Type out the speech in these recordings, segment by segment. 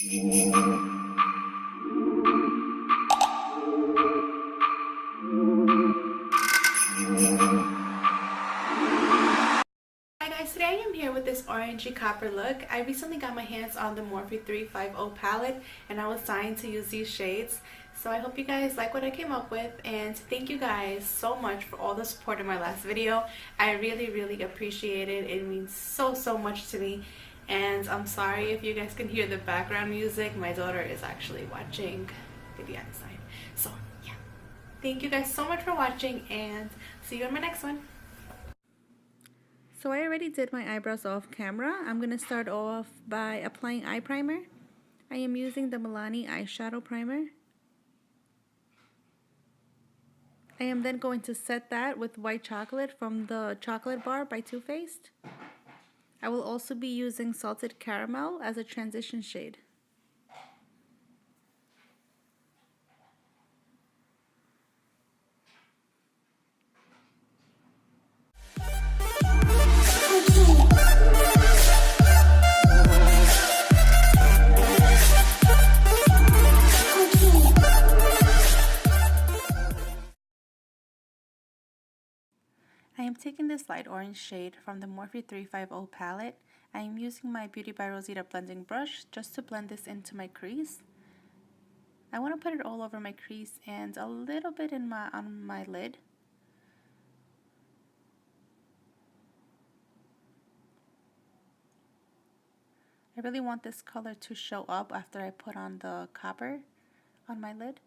Hi guys, today I am here with this orangey copper look. I recently got my hands on the Morphe 35O palette and I was dying to use these shades. So I hope you guys like what I came up with, and thank you guys so much for all the support in my last video. I really appreciate it. It means so much to me. And I'm sorry if you guys can hear the background music. My daughter is actually watching video outside. So yeah, thank you guys so much for watching and see you in my next one. So I already did my eyebrows off camera. I'm going to start off by applying eye primer. I am using the Milani Eyeshadow Primer. I am then going to set that with white chocolate from the Chocolate Bar by Too Faced. I will also be using Salted Caramel as a transition shade. I am taking this light orange shade from the Morphe 35O palette. I am using my Beauty by Rosita blending brush just to blend this into my crease. I want to put it all over my crease and a little bit on my lid. I really want this color to show up after I put on the copper on my lid.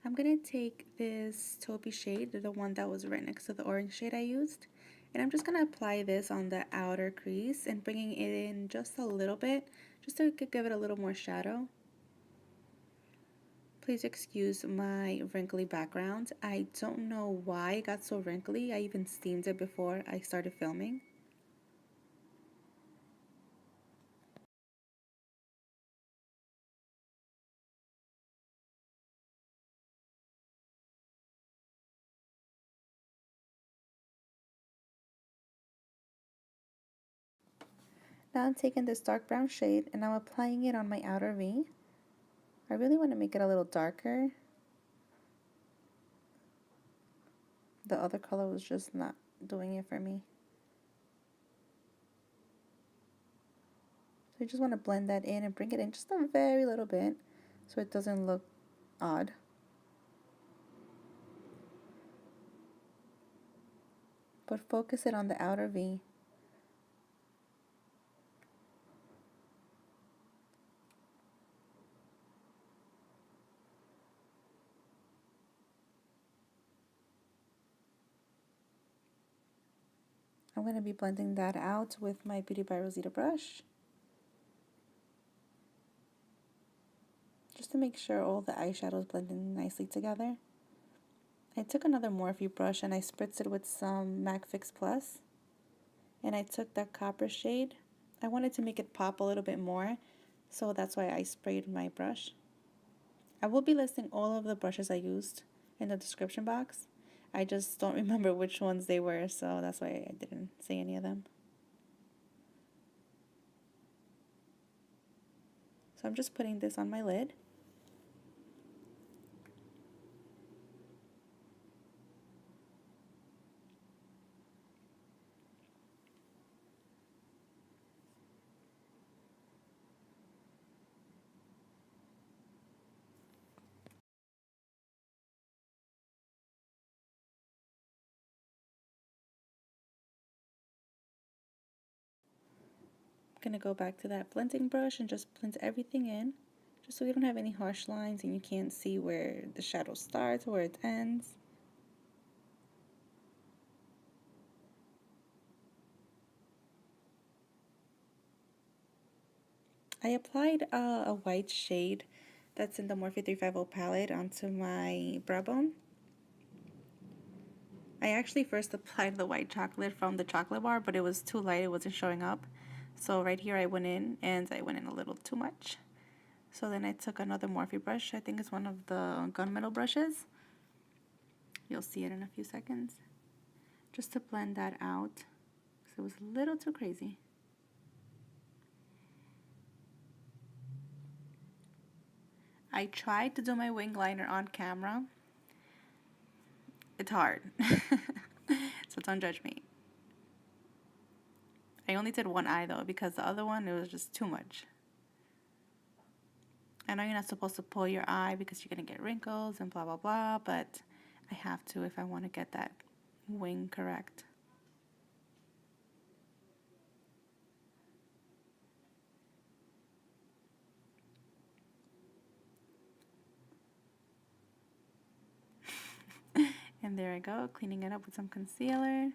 I'm going to take this taupey shade, the one that was right next to the orange shade I used, and I'm just going to apply this on the outer crease and bringing it in just a little bit, just to give it a little more shadow. Please excuse my wrinkly background. I don't know why it got so wrinkly. I even steamed it before I started filming. Now I'm taking this dark brown shade and I'm applying it on my outer V. I really want to make it a little darker. The other color was just not doing it for me. So I just want to blend that in and bring it in just a very little bit so it doesn't look odd. But focus it on the outer V. I'm going to be blending that out with my Beauty by Rosita brush, just to make sure all the eyeshadows blend in nicely together. I took another Morphe brush and I spritzed it with some MAC Fix Plus, and I took that copper shade. I wanted to make it pop a little bit more, so that's why I sprayed my brush. I will be listing all of the brushes I used in the description box. I just don't remember which ones they were, so that's why I didn't say any of them. So I'm just putting this on my lid. I'm going to go back to that blending brush and just blend everything in, just so we don't have any harsh lines and you can't see where the shadow starts or where it ends. I applied a white shade that's in the Morphe 35O palette onto my brow bone. I actually first applied the white chocolate from the chocolate bar, but it was too light, it wasn't showing up. So right here I went in, and I went in a little too much. So then I took another Morphe brush. I think it's one of the gunmetal brushes. You'll see it in a few seconds. Just to blend that out, because it was a little too crazy. I tried to do my wing liner on camera. It's hard. So don't judge me. I only did one eye though, because the other one, it was just too much. I know you're not supposed to pull your eye because you're going to get wrinkles and blah blah blah, but I have to if I want to get that wing correct. And there I go, cleaning it up with some concealer.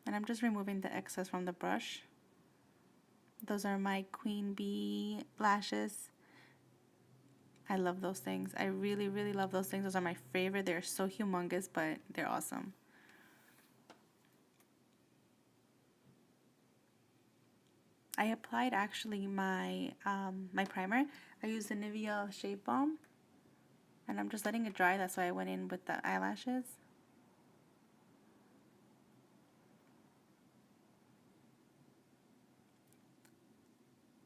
And I'm just removing the excess from the brush. Those are my Queen Bee lashes. I love those things. I really, really love those things. Those are my favorite. They're so humongous, but they're awesome. I applied actually my my primer. I used the Nivea Shape Balm. And I'm just letting it dry. That's why I went in with the eyelashes.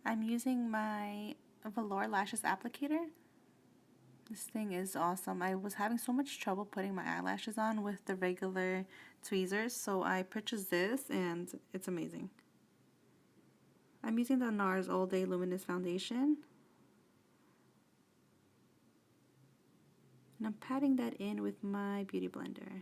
I'm using my Velour Lashes Applicator. This thing is awesome. I was having so much trouble putting my eyelashes on with the regular tweezers, so I purchased this and it's amazing. I'm using the NARS All Day Luminous Foundation. And I'm patting that in with my beauty blender.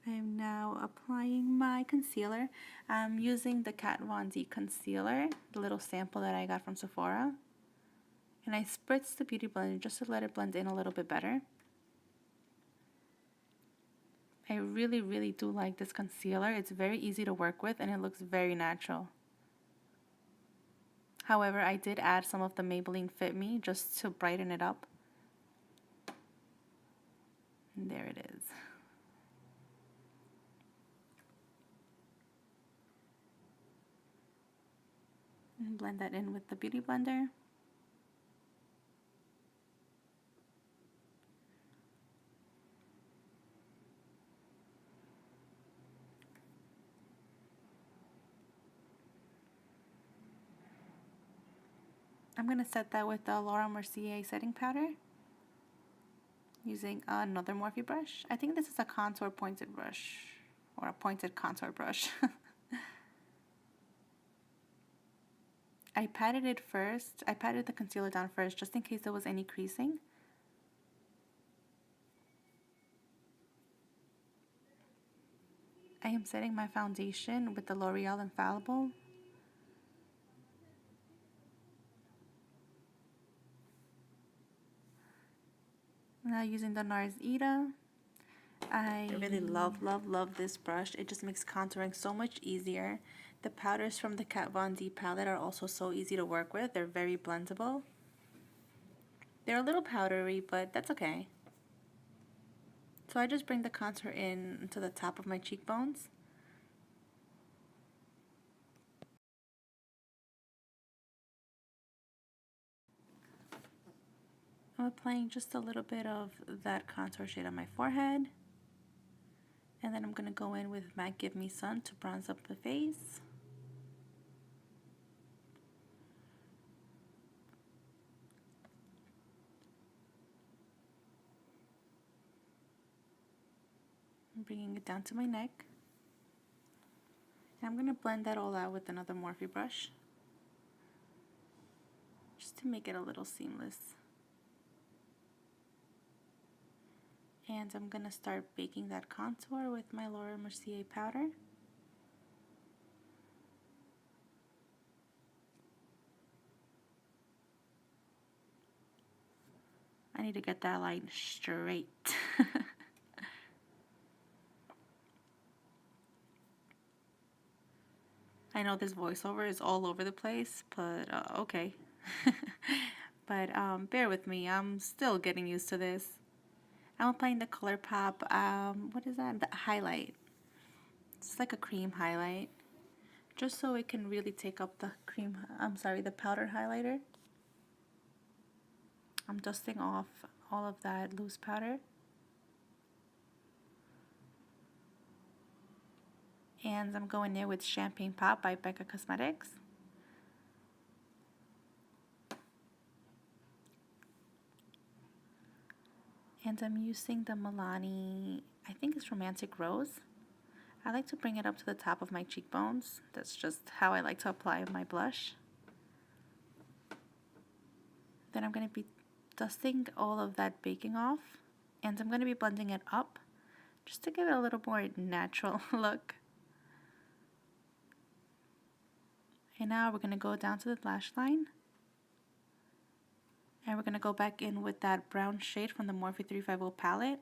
I'm now applying my concealer. I'm using the Kat Von D concealer, the little sample that I got from Sephora. And I spritz the beauty blender just to let it blend in a little bit better. I really, really do like this concealer. It's very easy to work with and it looks very natural. However, I did add some of the Maybelline Fit Me just to brighten it up. And there it is. And blend that in with the beauty blender. I'm going to set that with the Laura Mercier setting powder using another Morphe brush. I think this is a contour pointed brush or a pointed contour brush. I patted it first. I patted the concealer down first just in case there was any creasing. I am setting my foundation with the L'Oreal Infallible. Now using the NARS Ita. I really love this brush. It just makes contouring so much easier. The powders from the Kat Von D palette are also so easy to work with. They're very blendable. They're a little powdery, but that's okay. So I just bring the contour in to the top of my cheekbones. I'm applying just a little bit of that contour shade on my forehead. And then I'm going to go in with MAC Give Me Sun to bronze up the face. I'm bringing it down to my neck. And I'm going to blend that all out with another Morphe brush, just to make it a little seamless. And I'm going to start baking that contour with my Laura Mercier powder. I need to get that line straight. I know this voiceover is all over the place, but okay. But bear with me, I'm still getting used to this. I'm applying the ColourPop, what is that? The highlight. It's like a cream highlight. Just so it can really take up the the powder highlighter. I'm dusting off all of that loose powder. And I'm going in with Champagne Pop by Becca Cosmetics. And I'm using the Milani, I think it's Romantic Rose. I like to bring it up to the top of my cheekbones. That's just how I like to apply my blush. Then I'm going to be dusting all of that baking off. And I'm going to be blending it up just to give it a little more natural look. And now we're going to go down to the lash line. And we're going to go back in with that brown shade from the Morphe 35O palette.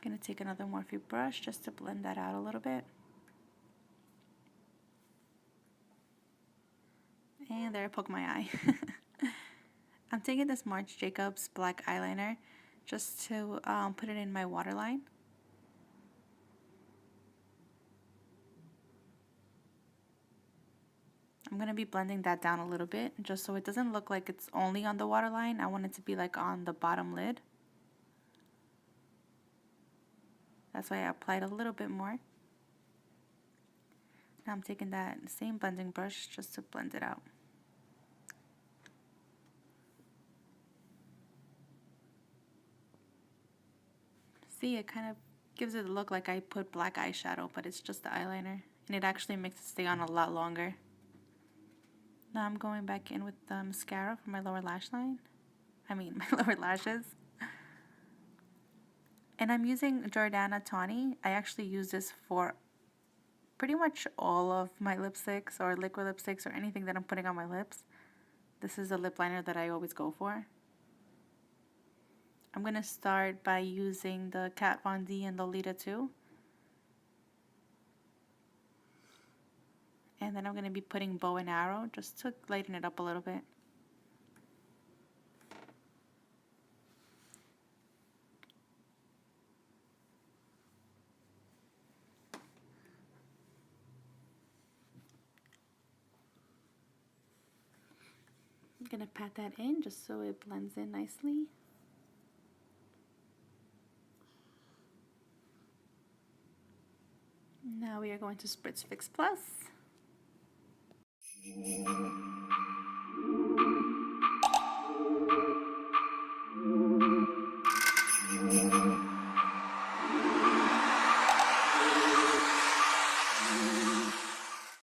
I'm going to take another Morphe brush just to blend that out a little bit. And there I poked my eye. I'm taking this Marc Jacobs black eyeliner just to put it in my waterline. I'm going to be blending that down a little bit just so it doesn't look like it's only on the waterline. I want it to be like on the bottom lid. That's why I applied a little bit more. Now I'm taking that same blending brush just to blend it out. See, it kind of gives it a look like I put black eyeshadow, but it's just the eyeliner. And it actually makes it stay on a lot longer. Now I'm going back in with the mascara for my lower lash line. My lower lashes. And I'm using Jordana Tawny. I actually use this for pretty much all of my lipsticks or liquid lipsticks or anything that I'm putting on my lips. This is the lip liner that I always go for. I'm going to start by using the Kat Von D and Lolita 2. And then I'm going to be putting Bow and Arrow just to lighten it up a little bit. I'm going to pat that in just so it blends in nicely. Now we are going to Spritz Fix Plus.